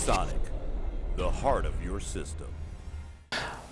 Sonic, the heart of your system.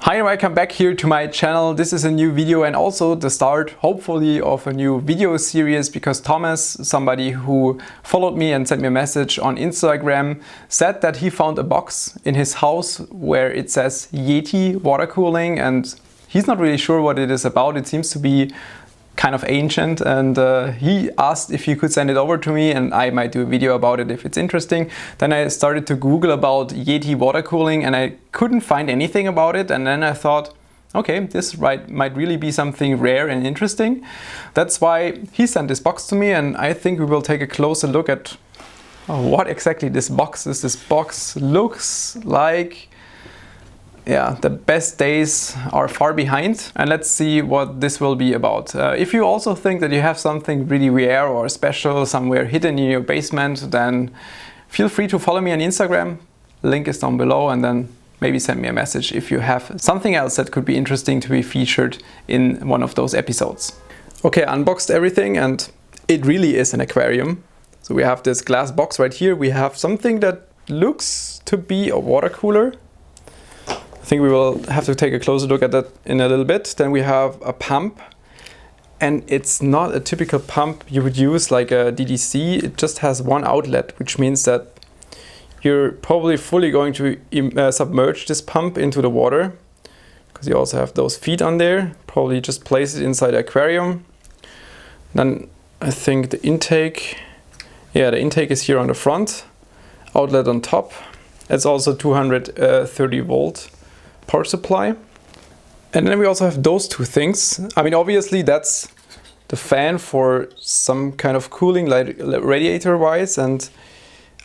Hi and welcome back here to my channel. This is a new video and also the start, hopefully, of a new video series because Thomas, somebody who followed me and sent me a message on Instagram, said that he found a box in his house where it says Yeti water cooling, and he's not really sure what it is about. It seems to be kind of ancient, and he asked if he could send it over to me and I might do a video about it if it's interesting. Then I started to Google about Yeti water cooling and I couldn't find anything about it, and then I thought, okay, this might really be something rare and interesting. That's why he sent this box to me, and I think we will take a closer look at what exactly this box is. This box looks like, yeah, the best days are far behind, and let's see what this will be about. If you also think that you have something really rare or special somewhere hidden in your basement, then feel free to follow me on Instagram. Link is down below, and then maybe send me a message if you have something else that could be interesting to be featured in one of those episodes. Okay, unboxed everything, and it really is an aquarium. So we have this glass box right here. We have something that looks to be a water cooler. I think we will have to take a closer look at that in a little bit. Then we have a pump, and it's not a typical pump you would use like a DDC. It just has one outlet, which means that you're probably fully going to submerge this pump into the water, because you also have those feet on there. Probably just place it inside the aquarium. Then I think the intake, yeah, the intake is here on the front, outlet on top. It's also 230 volt. Power supply. And then we also have those two things. I mean, obviously that's the fan for some kind of cooling, like radiator wise, and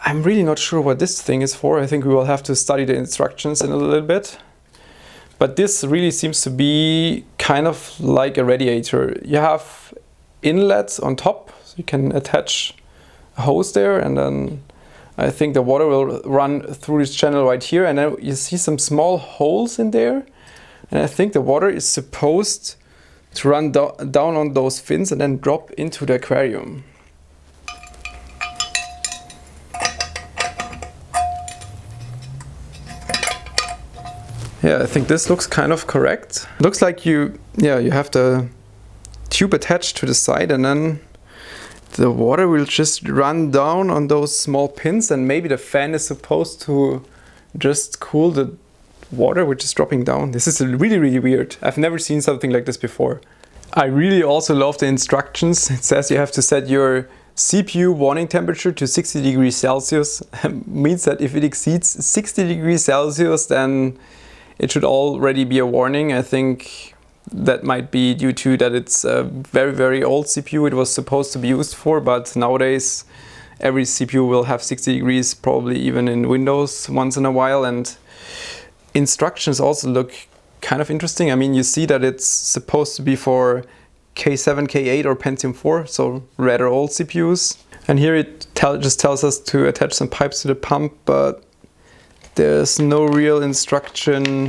I'm really not sure what this thing is for. I think we will have to study the instructions in a little bit. But this really seems to be kind of like a radiator. You have inlets on top, so you can attach a hose there, and then I think the water will run through this channel right here, and then you see some small holes in there. And I think the water is supposed to run down on those fins and then drop into the aquarium. Yeah, I think this looks kind of correct. Looks like you have the tube attached to the side, and then the water will just run down on those small pins, and maybe the fan is supposed to just cool the water which is dropping down. This is really, really weird. I've never seen something like this before. I really also love the instructions. It says you have to set your CPU warning temperature to 60 degrees Celsius. Means that if it exceeds 60 degrees Celsius, then it should already be a warning. I think that might be due to that it's a very, very old CPU it was supposed to be used for, but nowadays every CPU will have 60 degrees, probably even in Windows once in a while. And instructions also look kind of interesting. I mean, you see that it's supposed to be for K7, K8 or Pentium 4, so rather old CPUs. And here it just tells us to attach some pipes to the pump, but there's no real instruction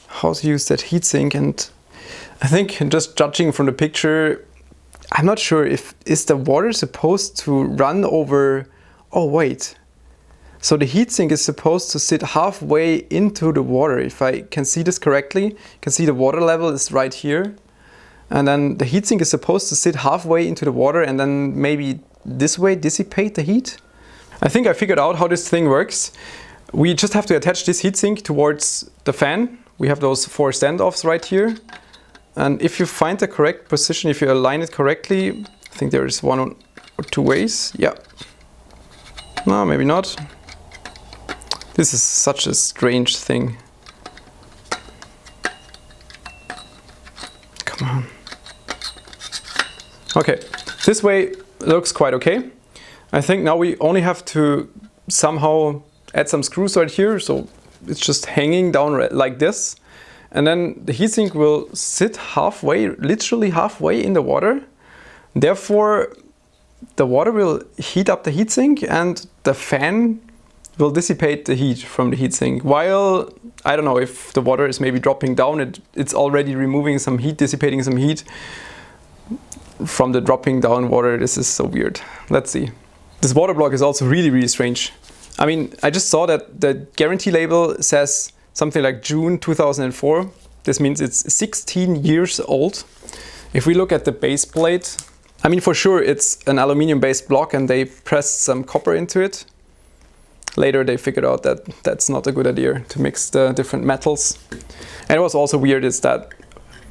how to use that heatsink. And I think, just judging from the picture, I'm not sure is the water supposed to run over. Oh wait, so the heatsink is supposed to sit halfway into the water. If I can see this correctly, you can see the water level is right here, and then the heatsink is supposed to sit halfway into the water and then maybe this way dissipate the heat. I think I figured out how this thing works. We just have to attach this heatsink towards the fan. We have those 4 standoffs right here. And if you find the correct position, if you align it correctly, I think there is 1 or 2 ways. Yeah. No, maybe not. This is such a strange thing. Come on. Okay, this way looks quite okay. I think now we only have to somehow add some screws right here, so it's just hanging down like this. And then the heatsink will sit halfway, literally halfway in the water. Therefore, the water will heat up the heatsink and the fan will dissipate the heat from the heatsink. While, I don't know, if the water is maybe dropping down, it's already removing some heat, dissipating some heat from the dropping down water. This is so weird. Let's see. This water block is also really, really strange. I mean, I just saw that the guarantee label says something like June 2004. This means it's 16 years old. If we look at the base plate, I mean, for sure it's an aluminum based block and they pressed some copper into it. Later they figured out that that's not a good idea to mix the different metals. And it was also weird is that,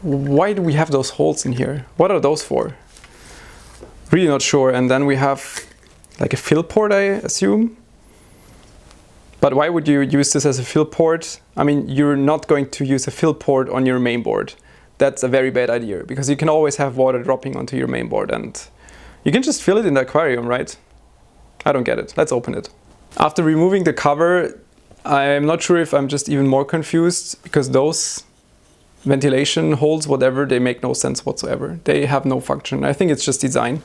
why do we have those holes in here? What are those for? Really not sure. And then we have like a fill port, I assume. But why would you use this as a fill port? I mean, you're not going to use a fill port on your main board. That's a very bad idea because you can always have water dropping onto your main board and you can just fill it in the aquarium, right? I don't get it. Let's open it. After removing the cover, I'm not sure if I'm just even more confused because those ventilation holes, whatever, they make no sense whatsoever. They have no function. I think it's just design.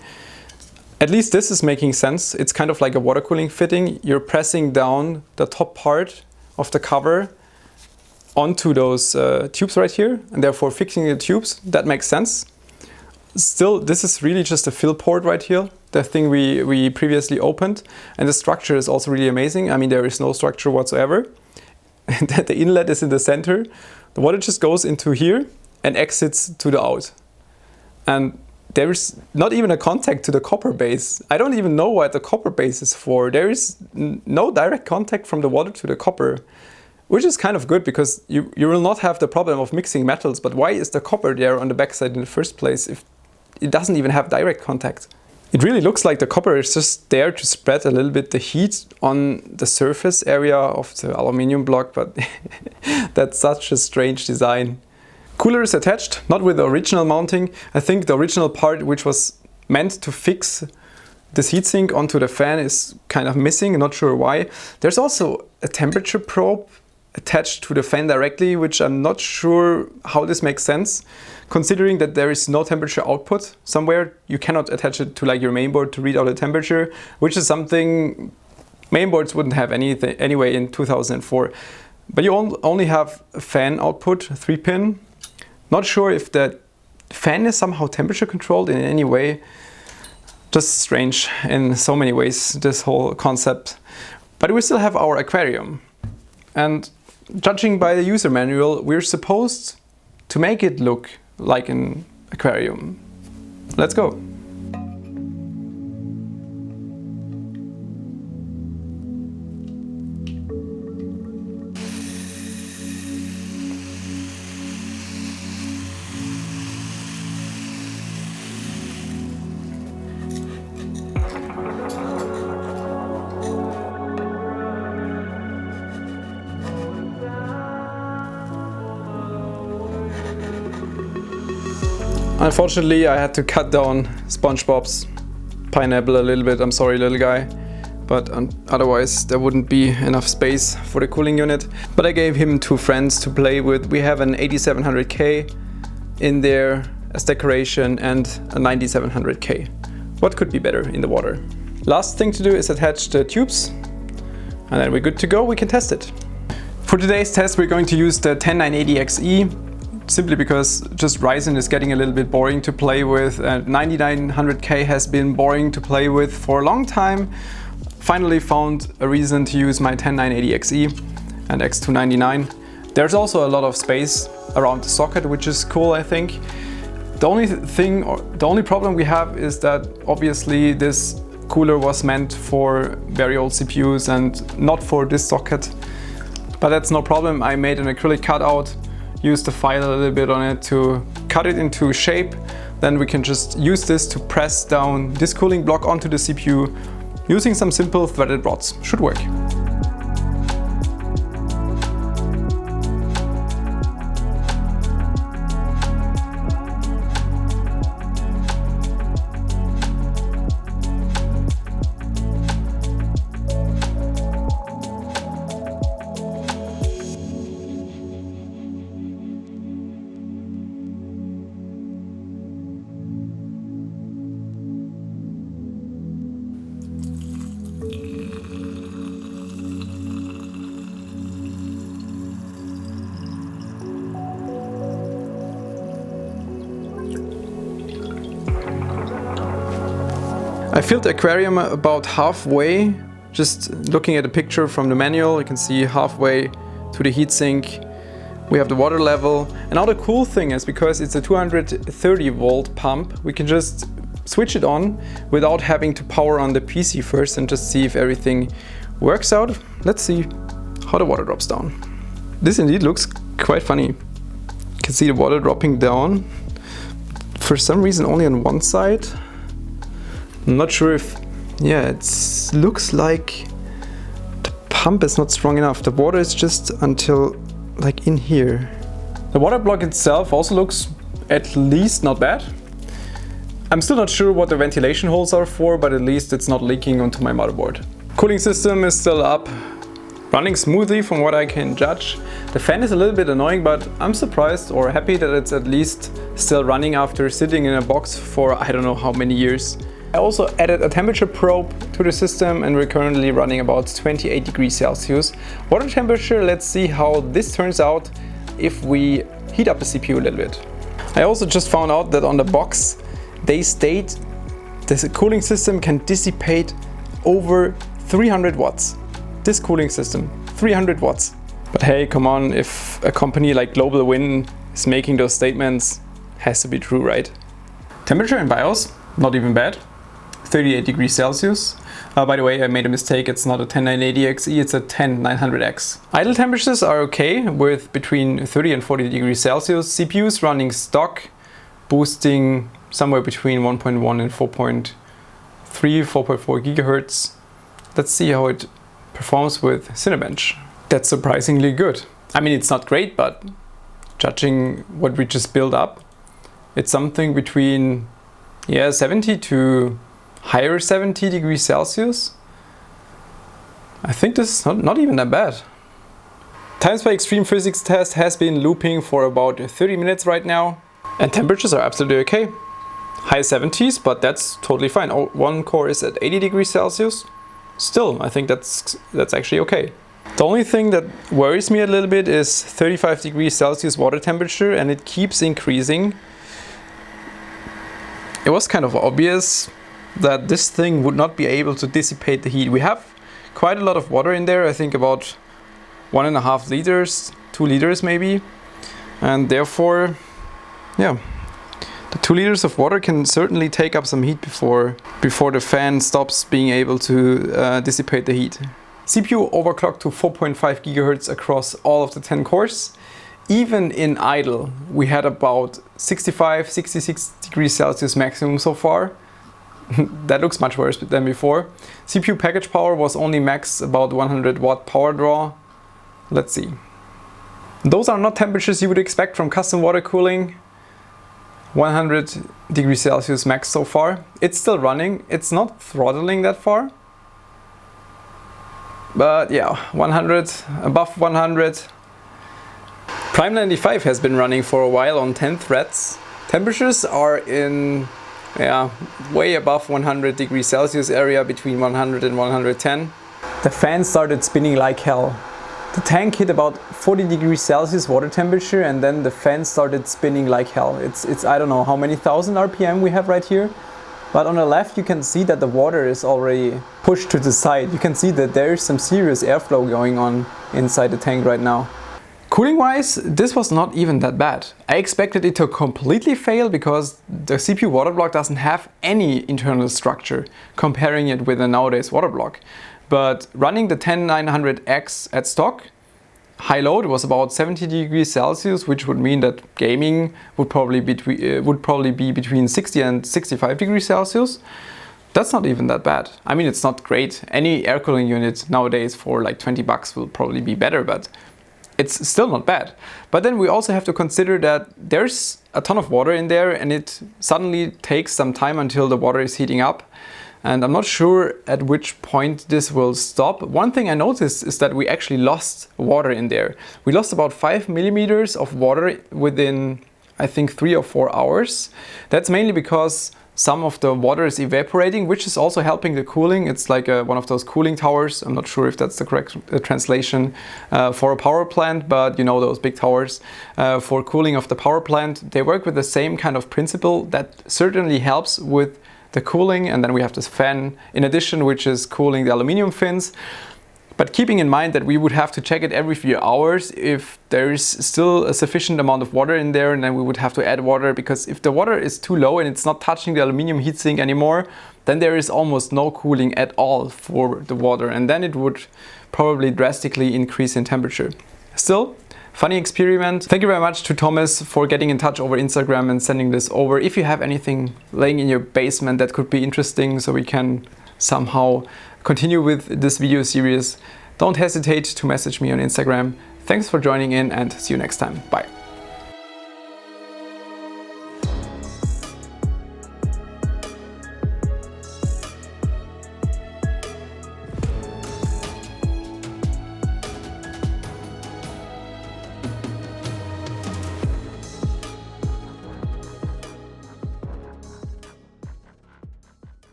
At least this is making sense. It's kind of like a water cooling fitting. You're pressing down the top part of the cover onto those tubes right here and therefore fixing the tubes. That makes sense. Still, this is really just a fill port right here, the thing we previously opened. And the structure is also really amazing. I mean, there is no structure whatsoever. The inlet is in the center. The water just goes into here and exits to the out. And there is not even a contact to the copper base. I don't even know what the copper base is for. There is no direct contact from the water to the copper, which is kind of good because you will not have the problem of mixing metals. But why is the copper there on the backside in the first place if it doesn't even have direct contact? It really looks like the copper is just there to spread a little bit the heat on the surface area of the aluminum block, but that's such a strange design. Cooler is attached, not with the original mounting. I think the original part, which was meant to fix this heatsink onto the fan, is kind of missing, not sure why. There's also a temperature probe attached to the fan directly, which I'm not sure how this makes sense. Considering that there is no temperature output somewhere, you cannot attach it to like your mainboard to read out the temperature, which is something mainboards wouldn't have anything anyway in 2004. But you only have a fan output, 3-pin. Not sure if the fan is somehow temperature controlled in any way. Just strange in so many ways, this whole concept. But we still have our aquarium. And judging by the user manual, we're supposed to make it look like an aquarium. Let's go. Unfortunately, I had to cut down SpongeBob's pineapple a little bit. I'm sorry, little guy. But otherwise there wouldn't be enough space for the cooling unit. But I gave him 2 friends to play with. We have an 8700K in there as decoration and a 9700K. What could be better in the water? Last thing to do is attach the tubes. And then we're good to go, we can test it. For today's test we're going to use the 10980XE. Simply because just Ryzen is getting a little bit boring to play with, and 9900K has been boring to play with for a long time. Finally found a reason to use my 10980XE and X299. There's also a lot of space around the socket, which is cool, I think. The only problem we have is that obviously this cooler was meant for very old CPUs and not for this socket. But that's no problem. I made an acrylic cutout. Use the file a little bit on it to cut it into shape. Then we can just use this to press down this cooling block onto the CPU using some simple threaded rods. Should work. I filled the aquarium about halfway Just looking at the picture from the manual, you can see halfway to the heatsink we have the water level. And now the cool thing is, because it's a 230 volt pump, we can just switch it on without having to power on the PC first and just see if everything works out. Let's see how the water drops down. This indeed looks quite funny. You can see the water dropping down. For some reason only on one side. I'm not sure if, yeah, it looks like the pump is not strong enough. The water is just until like in here. The water block itself also looks at least not bad. I'm still not sure what the ventilation holes are for, but at least it's not leaking onto my motherboard. Cooling system is still up, running smoothly from what I can judge. The fan is a little bit annoying, but I'm surprised or happy that it's at least still running after sitting in a box for I don't know how many years. I also added a temperature probe to the system and we're currently running about 28 degrees Celsius. Water temperature, let's see how this turns out if we heat up the CPU a little bit. I also just found out that on the box they state this cooling system can dissipate over 300 watts. This cooling system, 300 watts. But hey, come on, if a company like Global Wind is making those statements, has to be true, right? Temperature in BIOS, not even bad. 38 degrees Celsius. By the way, I made a mistake. It's not a 10980XE, it's a 10900X. Idle temperatures are okay with between 30 and 40 degrees Celsius. CPUs running stock, boosting somewhere between 1.1 and 4.3, 4.4 gigahertz. Let's see how it performs with Cinebench. That's surprisingly good. I mean, it's not great, but judging what we just built up, it's something between 70 to higher 70 degrees Celsius. I think this is not even that bad. Times by extreme physics test has been looping for about 30 minutes right now. And temperatures are absolutely okay. High 70s, but that's totally fine. Oh, one core is at 80 degrees Celsius. Still, I think that's actually okay. The only thing that worries me a little bit is 35 degrees Celsius water temperature, and it keeps increasing. It was kind of obvious that this thing would not be able to dissipate the heat. We have quite a lot of water in there, I think about 1.5 liters, 2 liters maybe. And therefore, yeah, the 2 liters of water can certainly take up some heat before the fan stops being able to dissipate the heat. CPU overclocked to 4.5 gigahertz across all of the 10 cores. Even in idle, we had about 65, 66 degrees Celsius maximum so far. That looks much worse than before. CPU package power was only max about 100 watt power draw. Let's see. Those are not temperatures you would expect from custom water cooling. 100 degrees Celsius max so far. It's still running. It's not throttling that far. But yeah, 100, above 100. Prime 95 has been running for a while on 10 threads. Temperatures are in way above 100 degrees Celsius area, between 100 and 110. The fan started spinning like hell. The tank hit about 40 degrees Celsius water temperature and then the fan started spinning like hell. It's I don't know how many thousand RPM we have right here. But on the left you can see that the water is already pushed to the side. You can see that there is some serious airflow going on inside the tank right now. Cooling wise, this was not even that bad. I expected it to completely fail because the CPU water block doesn't have any internal structure comparing it with a nowadays water block. But running the 10900X at stock, high load was about 70 degrees Celsius, which would mean that gaming would probably be between 60 and 65 degrees Celsius. That's not even that bad. I mean, it's not great. Any air cooling unit nowadays for like 20 bucks will probably be better, but it's still not bad. But then we also have to consider that there's a ton of water in there and it suddenly takes some time until the water is heating up. And I'm not sure at which point this will stop. One thing I noticed is that we actually lost water in there. We lost about 5 millimeters of water within, I think, 3 or 4 hours. That's mainly because some of the water is evaporating, which is also helping the cooling. It's like one of those cooling towers. I'm not sure if that's the correct translation for a power plant, but you know those big towers for cooling of the power plant. They work with the same kind of principle that certainly helps with the cooling, and then we have this fan in addition, which is cooling the aluminum fins. But keeping in mind that we would have to check it every few hours if there is still a sufficient amount of water in there, and then we would have to add water, because if the water is too low and it's not touching the aluminum heatsink anymore, then there is almost no cooling at all for the water, and then it would probably drastically increase in temperature. Still, funny experiment. Thank you very much to Thomas for getting in touch over Instagram and sending this over. If you have anything laying in your basement that could be interesting, so we can somehow continue with this video series, don't hesitate to message me on Instagram. Thanks for joining in, and see you next time. Bye.